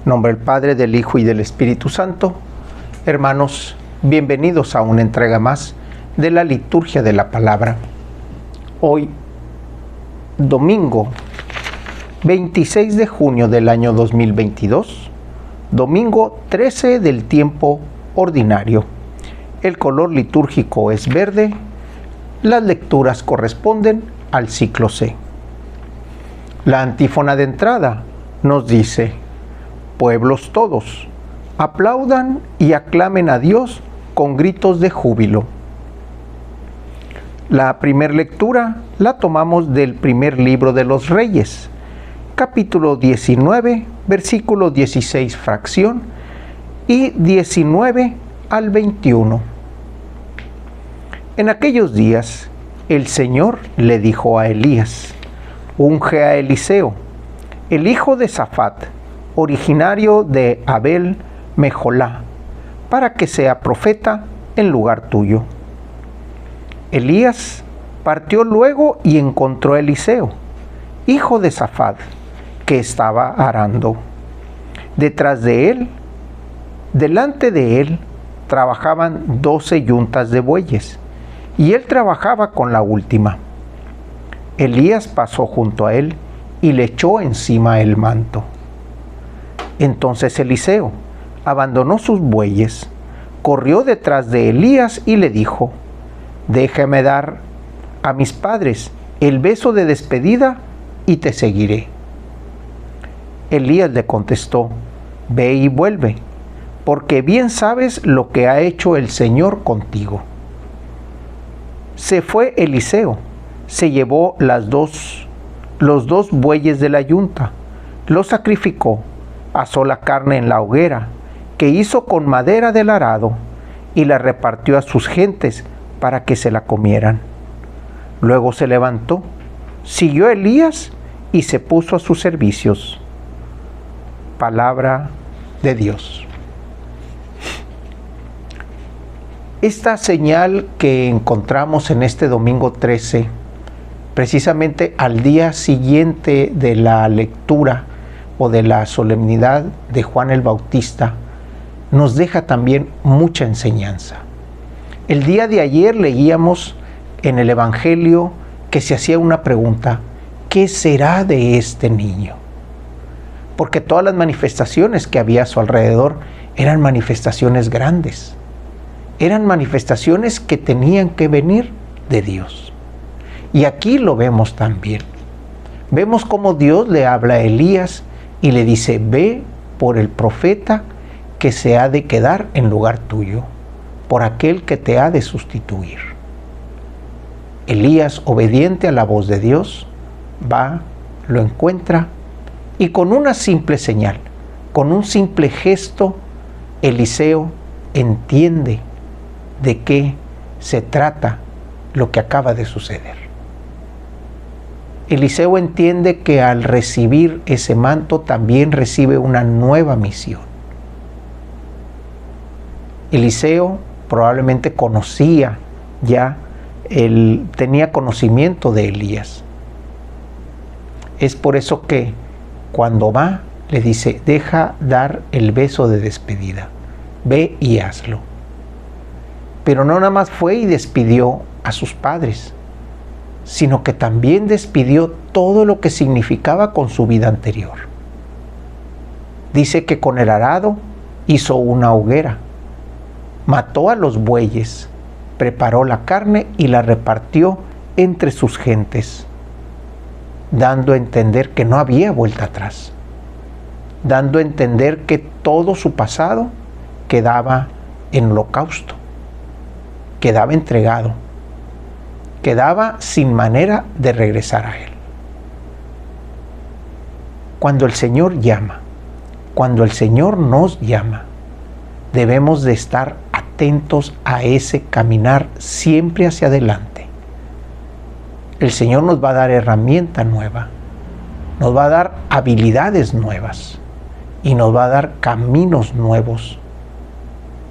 En nombre del Padre, del Hijo y del Espíritu Santo. Hermanos, bienvenidos a una entrega más de la liturgia de la palabra. Hoy, domingo 26 de junio del año 2022, domingo 13 del tiempo ordinario. El color litúrgico es verde. Las lecturas corresponden al ciclo C. La antífona de entrada nos dice: pueblos todos, aplaudan y aclamen a Dios con gritos de júbilo. La primera lectura la tomamos del primer libro de los Reyes, capítulo 19, versículo 16 fracción y 19 al 21. En aquellos días, el Señor le dijo a Elías: unge a Eliseo, el hijo de Safat, originario de Abel Mejolá, para que sea profeta en lugar tuyo. Elías partió luego y encontró a Eliseo, hijo de Safat, que estaba arando. Detrás de él, delante de él, trabajaban 12 yuntas de bueyes, y él trabajaba con la última. Elías pasó junto a él y le echó encima el manto. Entonces Eliseo abandonó sus bueyes, corrió detrás de Elías y le dijo: déjame dar a mis padres el beso de despedida y te seguiré. Elías le contestó: ve y vuelve, porque bien sabes lo que ha hecho el Señor contigo. Se fue Eliseo, se llevó los dos bueyes de la yunta, los sacrificó, asó la carne en la hoguera que hizo con madera del arado y la repartió a sus gentes para que se la comieran. Luego se levantó, siguió a Elías y se puso a sus servicios. Palabra de Dios. Esta señal que encontramos en este domingo 13, precisamente al día siguiente de la lectura o de la solemnidad de Juan el Bautista, nos deja también mucha enseñanza. El día de ayer leíamos en el Evangelio que se hacía una pregunta: ¿qué será de este niño? Porque todas las manifestaciones que había a su alrededor eran manifestaciones grandes, eran manifestaciones que tenían que venir de Dios. Y aquí lo vemos también. Vemos cómo Dios le habla a Elías y le dice: ve por el profeta que se ha de quedar en lugar tuyo, por aquel que te ha de sustituir. Elías, obediente a la voz de Dios, va, lo encuentra y con una simple señal, con un simple gesto, Eliseo entiende de qué se trata lo que acaba de suceder. Eliseo entiende que al recibir ese manto también recibe una nueva misión. Eliseo probablemente conocía ya, tenía conocimiento de Elías. Es por eso que cuando va, le dice: deja dar el beso de despedida, ve y hazlo. Pero no nada más fue y despidió a sus padres, sino que también despidió todo lo que significaba con su vida anterior. Dice que con el arado hizo una hoguera, mató a los bueyes, preparó la carne y la repartió entre sus gentes, dando a entender que no había vuelta atrás, dando a entender que todo su pasado quedaba en holocausto, quedaba entregado, quedaba sin manera de regresar a él. Cuando el Señor llama, cuando el Señor nos llama, debemos de estar atentos a ese caminar siempre hacia adelante. El Señor nos va a dar herramienta nueva, nos va a dar habilidades nuevas y nos va a dar caminos nuevos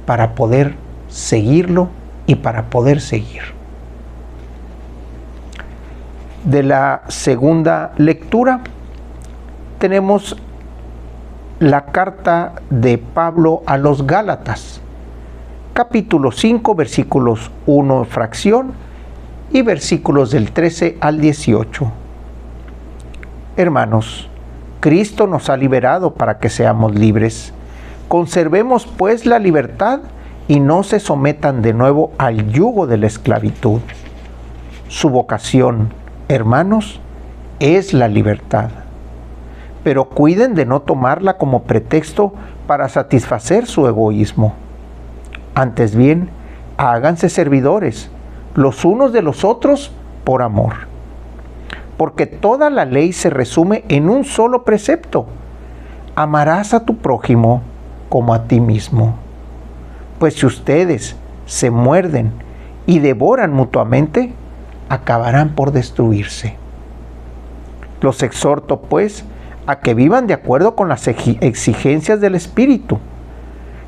para poder seguirlo y para poder seguir. De la segunda lectura tenemos la carta de Pablo a los Gálatas, capítulo 5, versículos 1 fracción y versículos del 13 al 18. Hermanos, Cristo nos ha liberado para que seamos libres. Conservemos pues la libertad y no se sometan de nuevo al yugo de la esclavitud. Su vocación, hermanos, es la libertad. Pero cuiden de no tomarla como pretexto para satisfacer su egoísmo. Antes bien, háganse servidores, los unos de los otros, por amor. Porque toda la ley se resume en un solo precepto: amarás a tu prójimo como a ti mismo. Pues si ustedes se muerden y devoran mutuamente, acabarán por destruirse. Los exhorto, pues, a que vivan de acuerdo con las exigencias del Espíritu.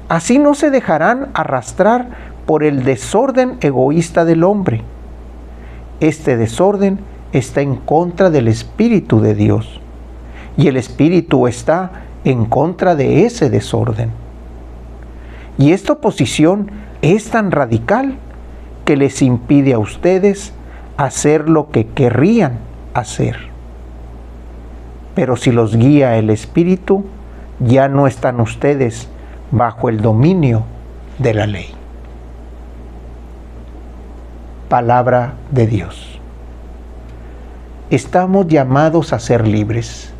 Así no se dejarán arrastrar por el desorden egoísta del hombre. Este desorden está en contra del Espíritu de Dios, y el Espíritu está en contra de ese desorden. Y esta oposición es tan radical que les impide a ustedes hacer lo que querrían hacer. Pero si los guía el Espíritu, ya no están ustedes bajo el dominio de la ley. Palabra de Dios. Estamos llamados a ser libres,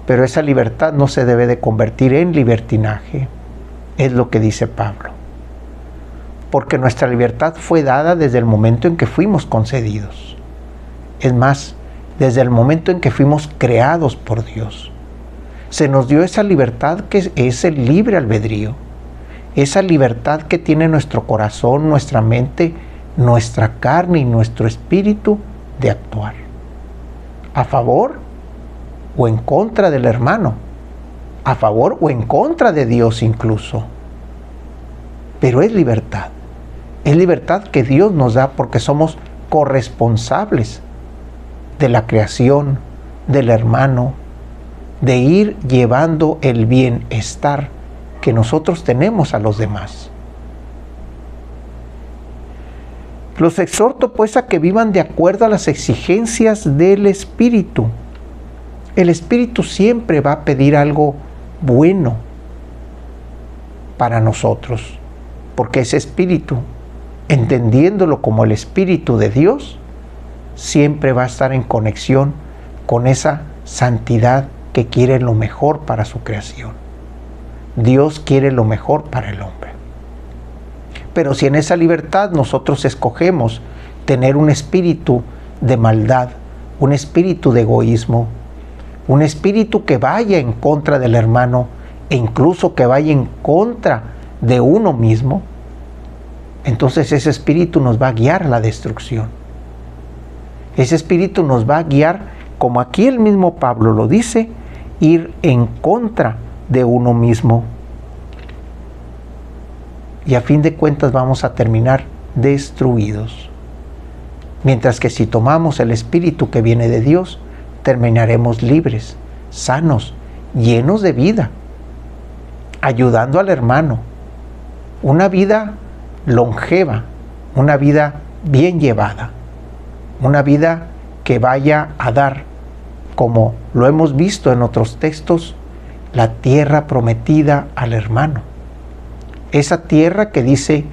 pero esa libertad no se debe de convertir en libertinaje. Es lo que dice Pablo. Porque nuestra libertad fue dada desde el momento en que fuimos concedidos. Es más, desde el momento en que fuimos creados por Dios. Se nos dio esa libertad que es el libre albedrío. Esa libertad que tiene nuestro corazón, nuestra mente, nuestra carne y nuestro espíritu de actuar. A favor o en contra del hermano. A favor o en contra de Dios incluso. Pero es libertad. Es libertad que Dios nos da porque somos corresponsables de la creación, del hermano, de ir llevando el bienestar que nosotros tenemos a los demás. Los exhorto pues a que vivan de acuerdo a las exigencias del Espíritu. El Espíritu siempre va a pedir algo bueno para nosotros, porque ese Espíritu, entendiéndolo como el Espíritu de Dios, siempre va a estar en conexión con esa santidad que quiere lo mejor para su creación. Dios quiere lo mejor para el hombre. Pero si en esa libertad nosotros escogemos tener un espíritu de maldad, un espíritu de egoísmo, un espíritu que vaya en contra del hermano e incluso que vaya en contra de uno mismo, entonces ese espíritu nos va a guiar a la destrucción. Ese espíritu nos va a guiar, como aquí el mismo Pablo lo dice, ir en contra de uno mismo. Y a fin de cuentas vamos a terminar destruidos. Mientras que si tomamos el espíritu que viene de Dios, terminaremos libres, sanos, llenos de vida, ayudando al hermano. Una vida longeva, una vida bien llevada, una vida que vaya a dar, como lo hemos visto en otros textos, la tierra prometida al hermano. Esa tierra que dice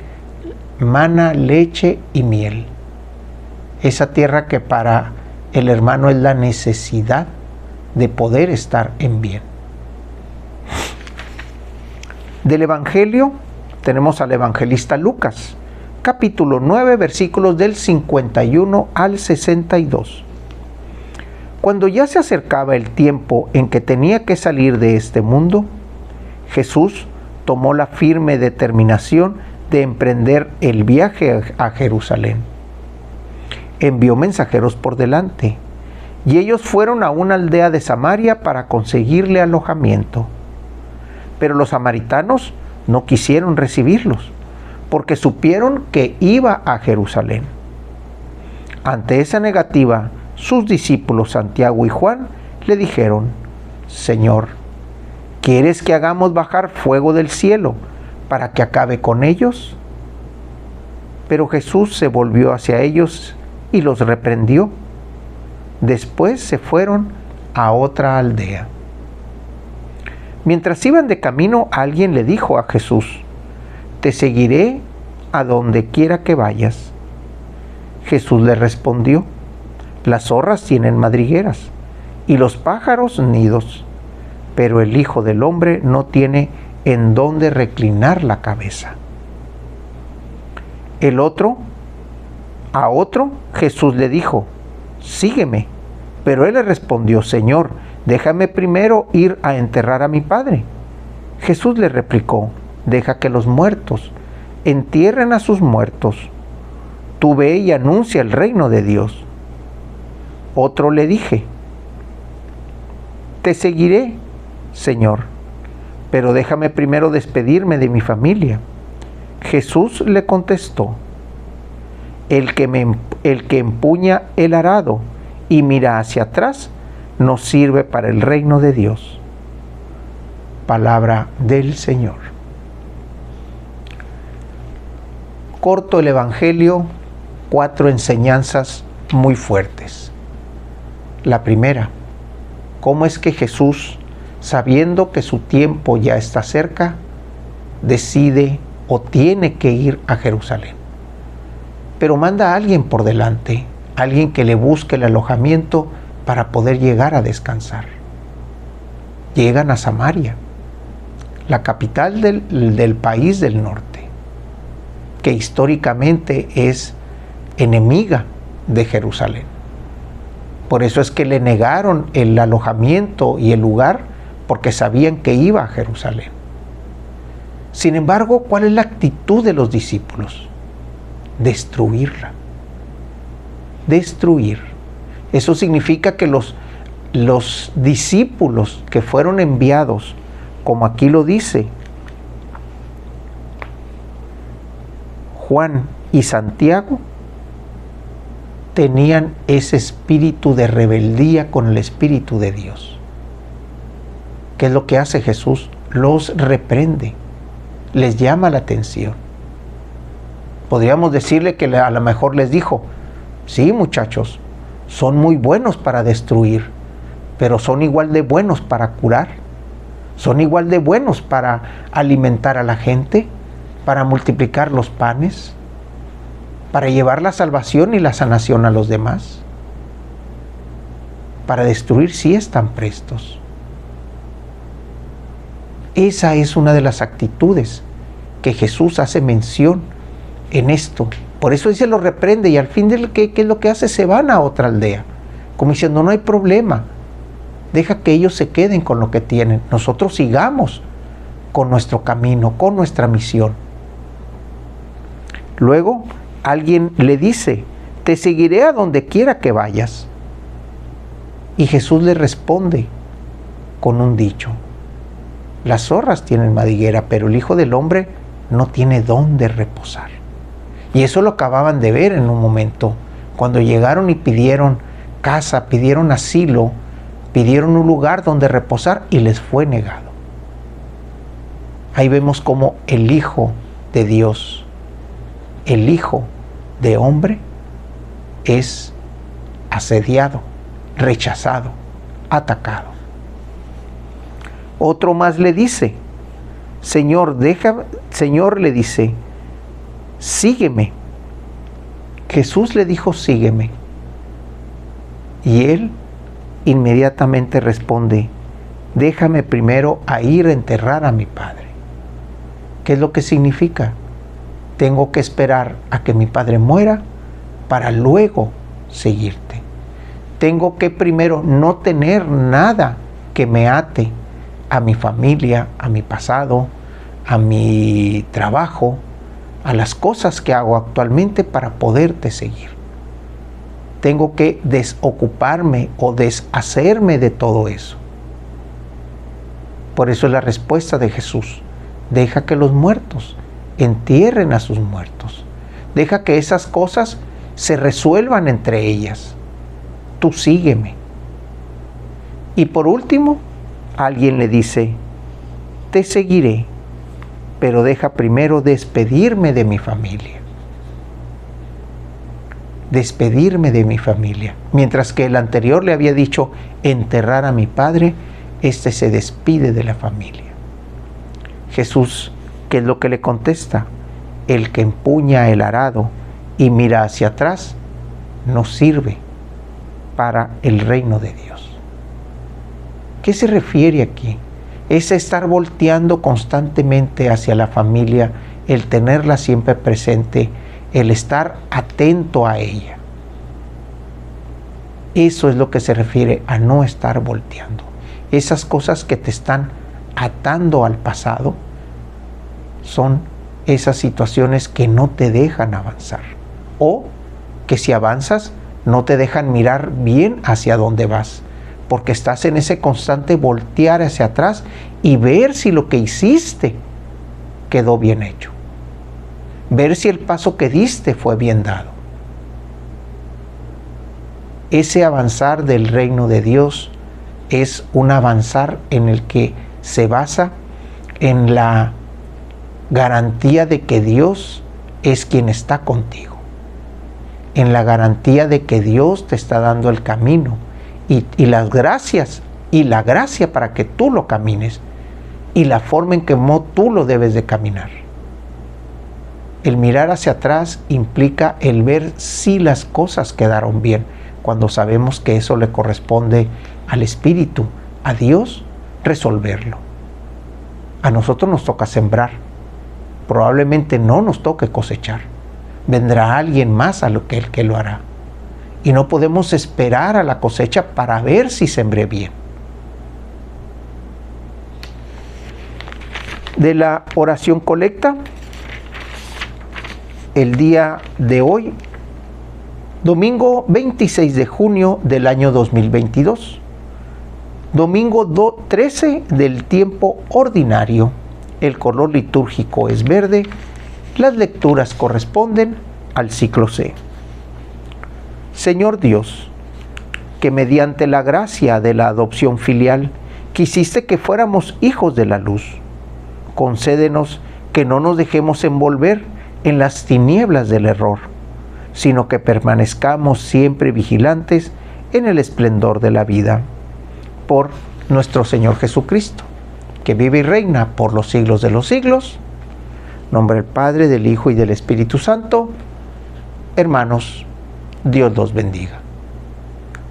mana, leche y miel. Esa tierra que para el hermano es la necesidad de poder estar en bien. Del Evangelio tenemos al evangelista Lucas, capítulo 9, versículos del 51 al 62. Cuando ya se acercaba el tiempo en que tenía que salir de este mundo, Jesús tomó la firme determinación de emprender el viaje a Jerusalén. Envió mensajeros por delante, y ellos fueron a una aldea de Samaria para conseguirle alojamiento. Pero los samaritanos no quisieron recibirlos, porque supieron que iba a Jerusalén. Ante esa negativa, sus discípulos Santiago y Juan le dijeron: Señor, ¿quieres que hagamos bajar fuego del cielo para que acabe con ellos? Pero Jesús se volvió hacia ellos y los reprendió. Después se fueron a otra aldea. Mientras iban de camino, alguien le dijo a Jesús: te seguiré a donde quiera que vayas. Jesús le respondió: las zorras tienen madrigueras y los pájaros nidos, pero el Hijo del Hombre no tiene en dónde reclinar la cabeza. A otro Jesús le dijo: sígueme. Pero él le respondió: Señor, déjame primero ir a enterrar a mi padre. Jesús le replicó: deja que los muertos entierren a sus muertos. Tú ve y anuncia el reino de Dios. Otro le dije: te seguiré, Señor, pero déjame primero despedirme de mi familia. Jesús le contestó: el que empuña el arado y mira hacia atrás no sirve para el reino de Dios. Palabra del Señor. Corto el Evangelio, 4 enseñanzas muy fuertes. La primera: ¿cómo es que Jesús, sabiendo que su tiempo ya está cerca, decide o tiene que ir a Jerusalén? Pero manda a alguien por delante, alguien que le busque el alojamiento para poder llegar a descansar. Llegan a Samaria, la capital del país del norte, que históricamente es enemiga de Jerusalén. Por eso es que le negaron el alojamiento y el lugar, porque sabían que iba a Jerusalén. Sin embargo, ¿cuál es la actitud de los discípulos? Destruirla. Destruir. Eso significa que los discípulos que fueron enviados, como aquí lo dice Juan y Santiago, tenían ese espíritu de rebeldía con el Espíritu de Dios. ¿Qué es lo que hace Jesús? Los reprende, les llama la atención. Podríamos decirle que a lo mejor les dijo: sí, muchachos, son muy buenos para destruir, pero son igual de buenos para curar, son igual de buenos para alimentar a la gente, para multiplicar los panes, para llevar la salvación y la sanación a los demás. Para destruir sí están prestos. Esa es una de las actitudes que Jesús hace mención en esto. Por eso dice, lo reprende, y al fin, ¿qué es lo que hace? Se van a otra aldea, como diciendo: no hay problema, deja que ellos se queden con lo que tienen, nosotros sigamos con nuestro camino, con nuestra misión. Luego alguien le dice: te seguiré a donde quiera que vayas. Y Jesús le responde con un dicho: las zorras tienen madriguera, pero el Hijo del Hombre no tiene dónde reposar. Y eso lo acababan de ver en un momento, cuando llegaron y pidieron casa, pidieron asilo, pidieron un lugar donde reposar, y les fue negado. Ahí vemos cómo el Hijo de Dios, el Hijo de Hombre, es asediado, rechazado, atacado. Otro más le dice: Señor, le dice: sígueme. Jesús le dijo: sígueme. Y él inmediatamente responde: déjame primero a ir a enterrar a mi padre. ¿Qué es lo que significa? Tengo que esperar a que mi padre muera para luego seguirte. Tengo que primero no tener nada que me ate a mi familia, a mi pasado, a mi trabajo, a las cosas que hago actualmente para poderte seguir. Tengo que desocuparme o deshacerme de todo eso. Por eso es la respuesta de Jesús: deja que los muertos entierren a sus muertos. Deja que esas cosas se resuelvan entre ellas. Tú sígueme. Y por último, alguien le dice: te seguiré, pero deja primero despedirme de mi familia. Despedirme de mi familia. Mientras que el anterior le había dicho enterrar a mi padre, este se despide de la familia. Jesús, ¿qué es lo que le contesta? El que empuña el arado y mira hacia atrás, no sirve para el reino de Dios. ¿Qué se refiere aquí? Es estar volteando constantemente hacia la familia, el tenerla siempre presente, el estar atento a ella. Eso es lo que se refiere a no estar volteando. Esas cosas que te están atando al pasado son esas situaciones que no te dejan avanzar, o que si avanzas no te dejan mirar bien hacia dónde vas, porque estás en ese constante voltear hacia atrás y ver si lo que hiciste quedó bien hecho, ver si el paso que diste fue bien dado. Ese avanzar del reino de Dios es un avanzar en el que se basa en la garantía de que Dios es quien está contigo, en la garantía de que Dios te está dando el camino y las gracias y la gracia para que tú lo camines y la forma en que tú lo debes de caminar. El mirar hacia atrás implica el ver si las cosas quedaron bien, cuando sabemos que eso le corresponde al Espíritu, a Dios, resolverlo. A nosotros nos toca sembrar. Probablemente no nos toque cosechar. Vendrá alguien más a lo que el que lo hará. Y no podemos esperar a la cosecha para ver si sembré bien. De la oración colecta, el día de hoy, domingo 26 de junio del año 2022, domingo 13 del tiempo ordinario. El color litúrgico es verde. Las lecturas corresponden al ciclo C. Señor Dios, que mediante la gracia de la adopción filial quisiste que fuéramos hijos de la luz, concédenos que no nos dejemos envolver en las tinieblas del error, sino que permanezcamos siempre vigilantes en el esplendor de la vida. Por nuestro Señor Jesucristo, que vive y reina por los siglos de los siglos. En nombre del Padre, del Hijo y del Espíritu Santo. Hermanos, Dios los bendiga.